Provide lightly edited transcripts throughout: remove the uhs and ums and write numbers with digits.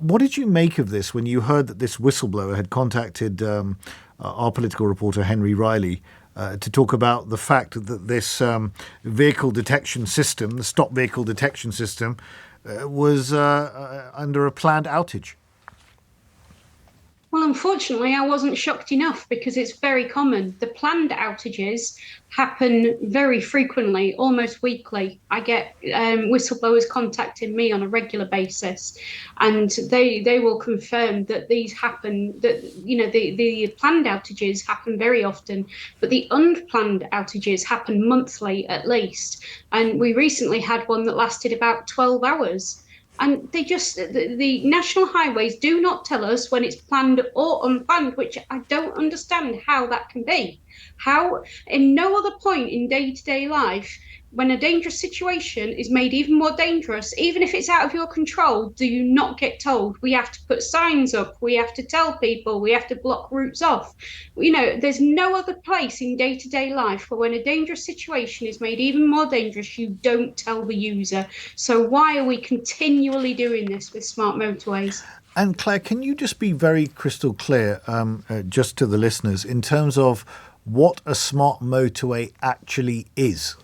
What did you make of this when you heard that this whistleblower had contacted our political reporter, Henry Riley, to talk about the fact that this vehicle detection system, the stop vehicle detection system, was under a planned outage? Well, unfortunately, I wasn't shocked enough because it's very common. The planned outages happen very frequently, almost weekly. I get whistleblowers contacting me on a regular basis, and they will confirm that these happen. That the planned outages happen very often, but the unplanned outages happen monthly at least. And we recently had one that lasted about 12 hours. And the national highways do not tell us when it's planned or unplanned, which I don't understand how that can be. How, in no other point in day to day life, when a dangerous situation is made even more dangerous, even if it's out of your control, do you not get told? We have to put signs up, we have to tell people, we have to block routes off. There's no other place in day to day life where when a dangerous situation is made even more dangerous, you don't tell the user. So why are we continually doing this with smart motorways? And Claire, can you just be very crystal clear, just to the listeners, in terms of what a smart motorway actually is?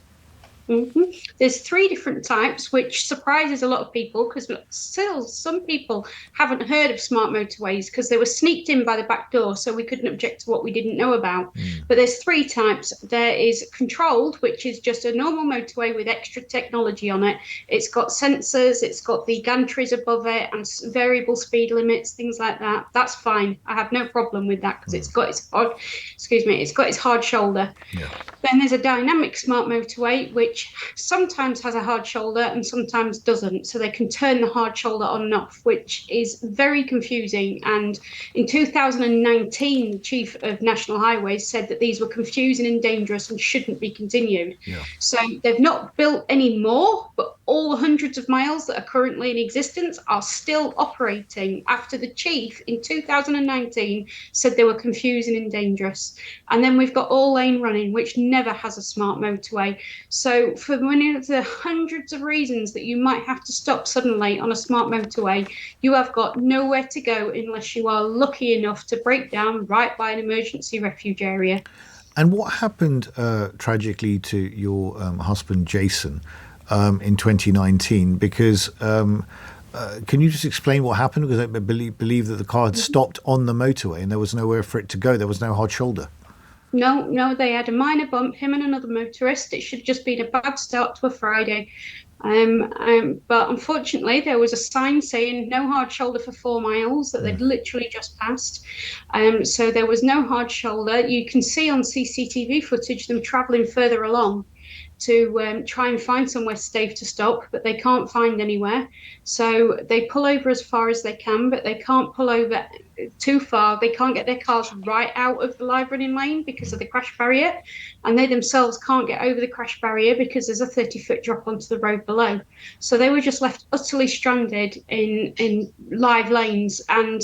There's three different types, which surprises a lot of people because still some people haven't heard of smart motorways because they were sneaked in by the back door, so we couldn't object to what we didn't know about. But there's three types. There is controlled, which is just a normal motorway with extra technology on it. It's got sensors, it's got the gantries above it, and variable speed limits, things like that. That's fine. I have no problem with that because it's got its hard shoulder. Yeah. Then there's a dynamic smart motorway, which sometimes has a hard shoulder and sometimes doesn't. So they can turn the hard shoulder on and off, which is very confusing. And in 2019, the Chief of National Highways said that these were confusing and dangerous and shouldn't be continued. Yeah. So they've not built any more, but all the hundreds of miles that are currently in existence are still operating after the Chief in 2019 said they were confusing and dangerous. And then we've got all lane running, which never has a smart motorway. So for many of the hundreds of reasons that you might have to stop suddenly on a smart motorway, you have got nowhere to go unless you are lucky enough to break down right by an emergency refuge area. And what happened tragically to your husband, Jason, in 2019? Because can you just explain what happened? Because I believe that the car had stopped on the motorway and there was nowhere for it to go. There was no hard shoulder. No, they had a minor bump, him and another motorist. It should have just been a bad start to a Friday. But unfortunately, there was a sign saying no hard shoulder for 4 miles that they'd literally just passed. So there was no hard shoulder. You can see on CCTV footage them travelling further along to try and find somewhere safe to stop, but they can't find anywhere. So they pull over as far as they can, but they can't pull over too far. They can't get their cars right out of the live running lane because of the crash barrier, and they themselves can't get over the crash barrier because there's a 30-foot drop onto the road below. So they were just left utterly stranded in live lanes. And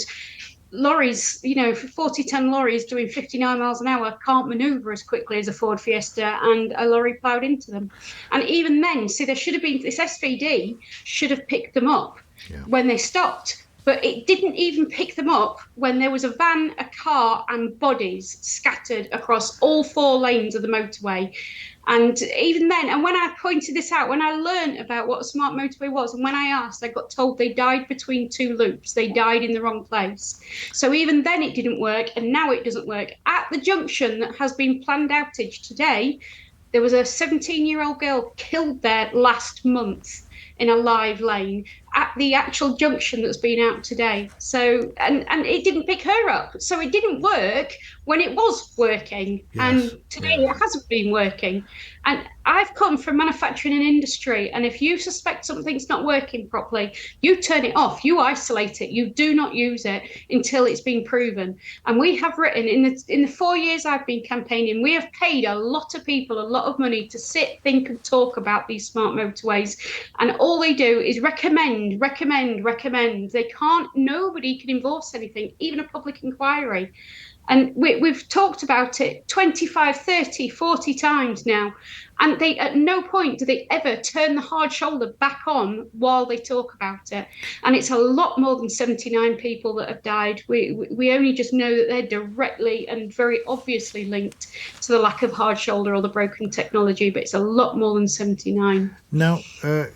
lorries, 40-ton lorries doing 59 miles an hour can't maneuver as quickly as a Ford Fiesta, and a lorry ploughed into them. And even then, see, there should have been, this SVD should have picked them up when they stopped, but it didn't even pick them up when there was a van, a car, and bodies scattered across all 4 lanes of the motorway. And even then, and when I pointed this out, when I learned about what a smart motorway was, and when I asked, I got told they died between 2 loops. They died in the wrong place. So even then it didn't work, and now it doesn't work. At the junction that has been planned outage today, there was a 17-year-old girl killed there last month in a live lane at the actual junction that's been out today. So, and it didn't pick her up. So it didn't work when it was working. Yes. And today it hasn't been working. And I've come from manufacturing and industry. And if you suspect something's not working properly, you turn it off, you isolate it, you do not use it until it's been proven. And we have written in the 4 years I've been campaigning, we have paid a lot of people a lot of money to sit, think and talk about these smart motorways. And all they do is recommend. They can't, nobody can enforce anything, even a public inquiry. And we've talked about it 25, 30, 40 times now. And they, at no point do they ever turn the hard shoulder back on while they talk about it. And it's a lot more than 79 people that have died. We only just know that they're directly and very obviously linked to the lack of hard shoulder or the broken technology, but it's a lot more than 79. Now,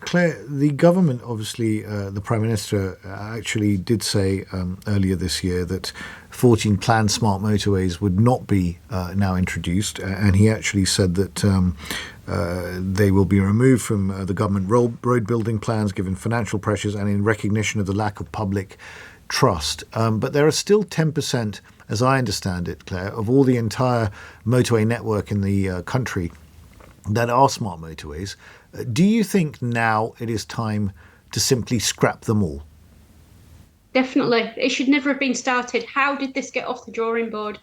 Claire, the government, obviously, the Prime Minister actually did say earlier this year that 14 planned smart motorways would not be now introduced. And he actually said that they will be removed from the government road building plans given financial pressures and in recognition of the lack of public trust. But there are still 10%, as I understand it, Claire, of all the entire motorway network in the country that are smart motorways. Do you think now it is time to simply scrap them all? Definitely. It should never have been started. How did this get off the drawing board?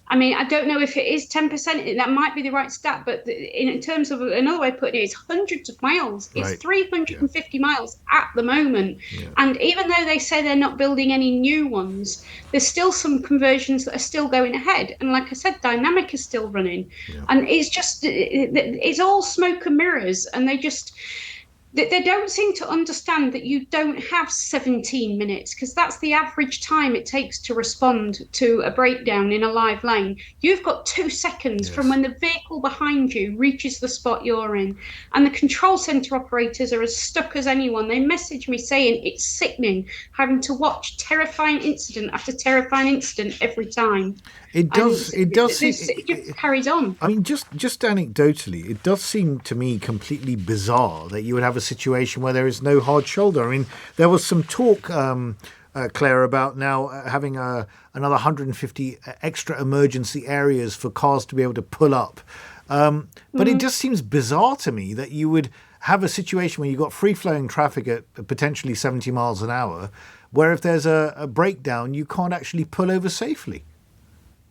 I mean, I don't know if it is 10%. That might be the right stat, but in terms of another way of putting it, it's hundreds of miles. It's Right. 350 miles at the moment. Yeah. And even though they say they're not building any new ones, there's still some conversions that are still going ahead. And like I said, Dynamic is still running. Yeah. And it's all smoke and mirrors. And they don't seem to understand that you don't have 17 minutes because that's the average time it takes to respond to a breakdown in a live lane. You've got 2 seconds Yes. from when the vehicle behind you reaches the spot you're in. And the control centre operators are as stuck as anyone. They message me saying it's sickening having to watch terrifying incident after terrifying incident every time. It does. And It does. it just carries on. I mean, just anecdotally, it does seem to me completely bizarre that you would have a situation where there is no hard shoulder. I mean, there was some talk, Claire, about now having another 150 extra emergency areas for cars to be able to pull up. But it just seems bizarre to me that you would have a situation where you've got free-flowing traffic at potentially 70 miles an hour, where if there's a breakdown, you can't actually pull over safely.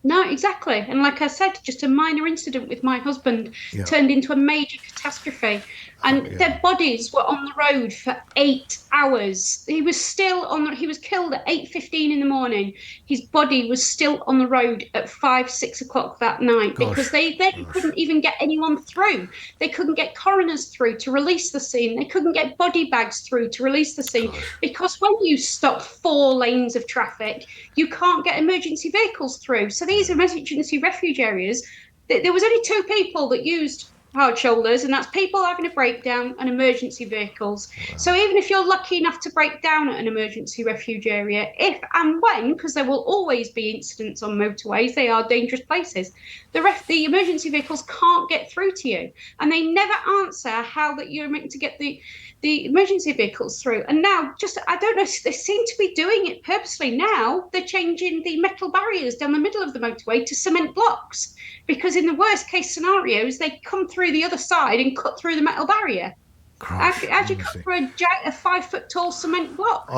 No, exactly. And like I said, just a minor incident with my husband Yeah. turned into a major catastrophe. And yeah. their bodies were on the road for 8 hours. He was killed at 8:15 in the morning. His body was still on the road at 5, 6 o'clock that night because they couldn't even get anyone through. They couldn't get coroners through to release the scene. They couldn't get body bags through to release the scene because when you stop 4 lanes of traffic, you can't get emergency vehicles through. So these emergency refuge areas, there was only 2 people that used hard shoulders, and that's people having a breakdown and emergency vehicles. Wow. So even if you're lucky enough to break down at an emergency refuge area, if and when, because there will always be incidents on motorways, they are dangerous places, the emergency vehicles can't get through to you, and they never answer how that you're meant to get the emergency vehicles through. And now, I don't know, they seem to be doing it purposely now. They're changing the metal barriers down the middle of the motorway to cement blocks because in the worst case scenarios, they come through the other side and cut through the metal barrier. How do you cut through a 5 foot tall cement block?